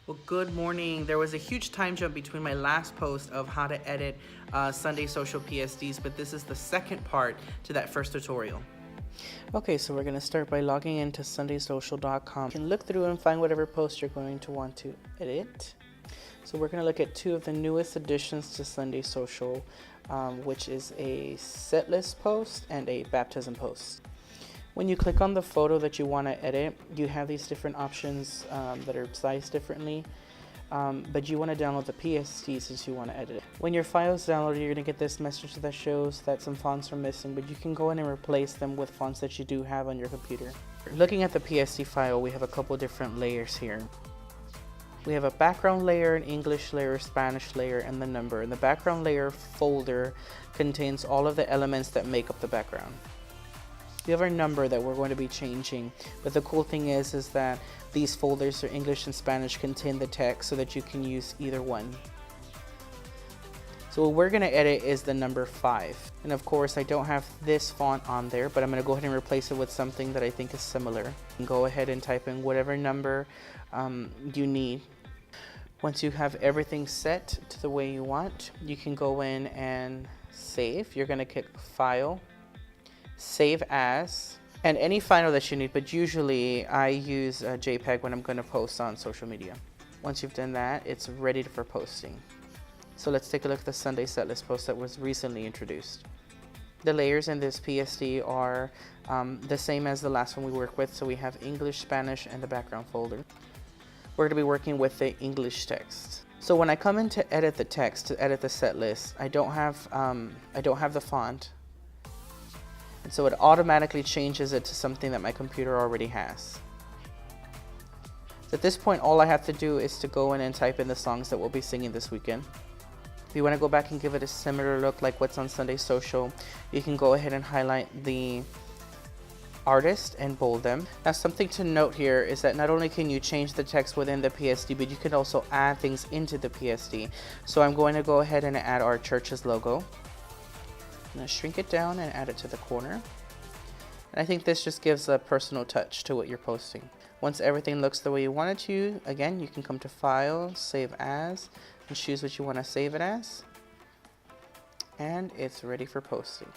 Well, good morning. There was a huge time jump between my last post of how to edit Sunday Social PSDs, but this is the second part to that first tutorial. Okay, so we're going to start by logging into sundaysocial.com. You can look through and find whatever post you're going to want to edit. So we're going to look at two of the newest additions to Sunday Social, which is a set list post and a baptism post. When you click on the photo that you want to edit, you have these different options that are sized differently, but you want to download the PSD since you want to edit it. When your file's downloaded, you're going to get this message that shows that some fonts are missing, but you can go in and replace them with fonts that you do have on your computer. Looking at the PSD file, we have a couple different layers here. We have a background layer, an English layer, Spanish layer, and the number. And the background layer folder contains all of the elements that make up the background. We have our number that we're going to be changing, but the cool thing is that these folders for English and Spanish contain the text so that you can use either one. So what we're going to edit is the number 5. And of course I don't have this font on there, but I'm going to go ahead and replace it with something that I think is similar. And go ahead and type in whatever number you need. Once you have everything set to the way you want, you can go in and save. You're going to click File, Save As, and any file that you need, but usually I use a JPEG when I'm going to post on social media. Once you've done that, it's ready for posting. So let's take a look at the Sunday setlist post that was recently introduced. The layers in this PSD are the same as the last one we worked with, so we have English, Spanish, and the background folder. We're going to be working with the English text. So when I come in to edit the text, to edit the set list, I don't have the font. And so it automatically changes it to something that my computer already has. So at this point, all I have to do is to go in and type in the songs that we'll be singing this weekend. If you want to go back and give it a similar look like what's on Sunday Social, you can go ahead and highlight the artist and bold them. Now something to note here is that not only can you change the text within the PSD, but you can also add things into the PSD. So I'm going to go ahead and add our church's logo. I'm going to shrink it down and add it to the corner. And I think this just gives a personal touch to what you're posting. Once everything looks the way you want it to, again, you can come to File, Save As, and choose what you want to save it as. And it's ready for posting.